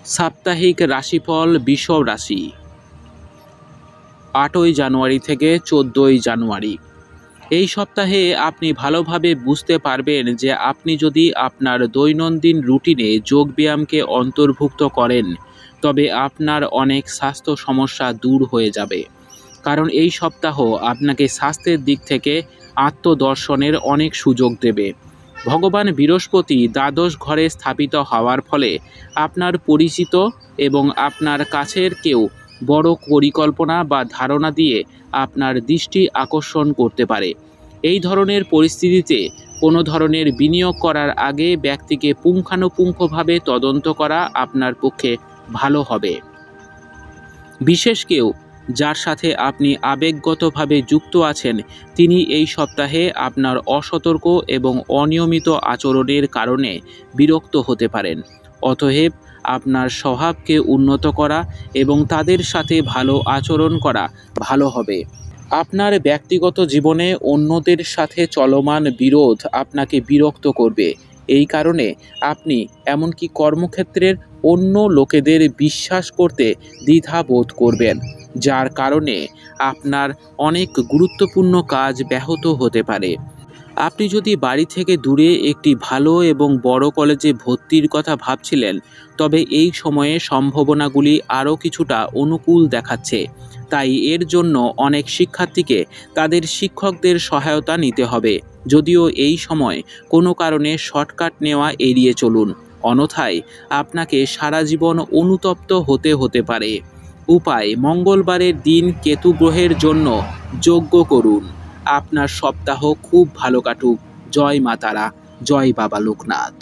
সাপ্তাহিক রাশিফল বৃষ রাশি 8ই জানুয়ারি থেকে 14ই জানুয়ারি। এই সপ্তাহে আপনি ভালোভাবে বুঝতে পারবেন যে আপনি যদি আপনার দৈনন্দিন রুটিনে যোগব্যায়ামকে অন্তর্ভুক্ত করেন তবে আপনার অনেক স্বাস্থ্য সমস্যা দূর হয়ে যাবে। কারণ এই সপ্তাহ আপনাকে স্বাস্থ্যের দিক থেকে আত্মদর্শনের অনেক সুযোগ দেবে। ভগবান বৃহস্পতি দ্বাদশ ঘরে স্থাপিত হওয়ার ফলে আপনার পরিচিত এবং আপনার কাছের কেউ বড় পরিকল্পনা বা ধারণা দিয়ে আপনার দৃষ্টি আকর্ষণ করতে পারে। এই ধরনের পরিস্থিতিতে কোনো ধরনের বিনিয়োগ করার আগে ব্যক্তিকে পুঙ্খানুপুঙ্খভাবে তদন্ত করা আপনার পক্ষে ভালো হবে। বিশেষ কেউ যার সাথে আপনি আবেগগতভাবে যুক্ত আছেন তিনি এই সপ্তাহে আপনার অসতর্ক এবং অনিয়মিত আচরণের কারণে বিরক্ত হতে পারেন। অতএব আপনার স্বভাবকে উন্নত করা এবং তাদের সাথে ভালো আচরণ করা ভালো হবে। আপনার ব্যক্তিগত জীবনে অন্যদের সাথে চলমান বিরোধ আপনাকে বিরক্ত করবে। এই কারণে আপনি এমনকি কর্মক্ষেত্রের অন্য লোকেদের বিশ্বাস করতে দ্বিধা বোধ করবেন, যার কারণে আপনার অনেক গুরুত্বপূর্ণ কাজ ব্যাহত হতে পারে। আপনি যদি বাড়ি থেকে দূরে একটি ভালো এবং বড় কলেজে ভর্তির কথা ভাবছিলেন তবে এই সময়ে সম্ভাবনাগুলি আরও কিছুটা অনুকূল দেখাচ্ছে। তাই এর জন্য অনেক শিক্ষার্থীকে তাদের শিক্ষকদের সহায়তা নিতে হবে। যদিও এই সময় কোনো কারণে শর্টকাট নেওয়া এড়িয়ে চলুন, অন্যথায় আপনাকে সারা জীবন অনুতপ্ত হতে পারে। উপায়: মঙ্গলবারের দিন কেতু গ্রহের জন্য যজ্ঞ করুন। আপনার সপ্তাহ খুব ভালো কাটুক। জয় মা তারা, জয় বাবা লোকনাথ।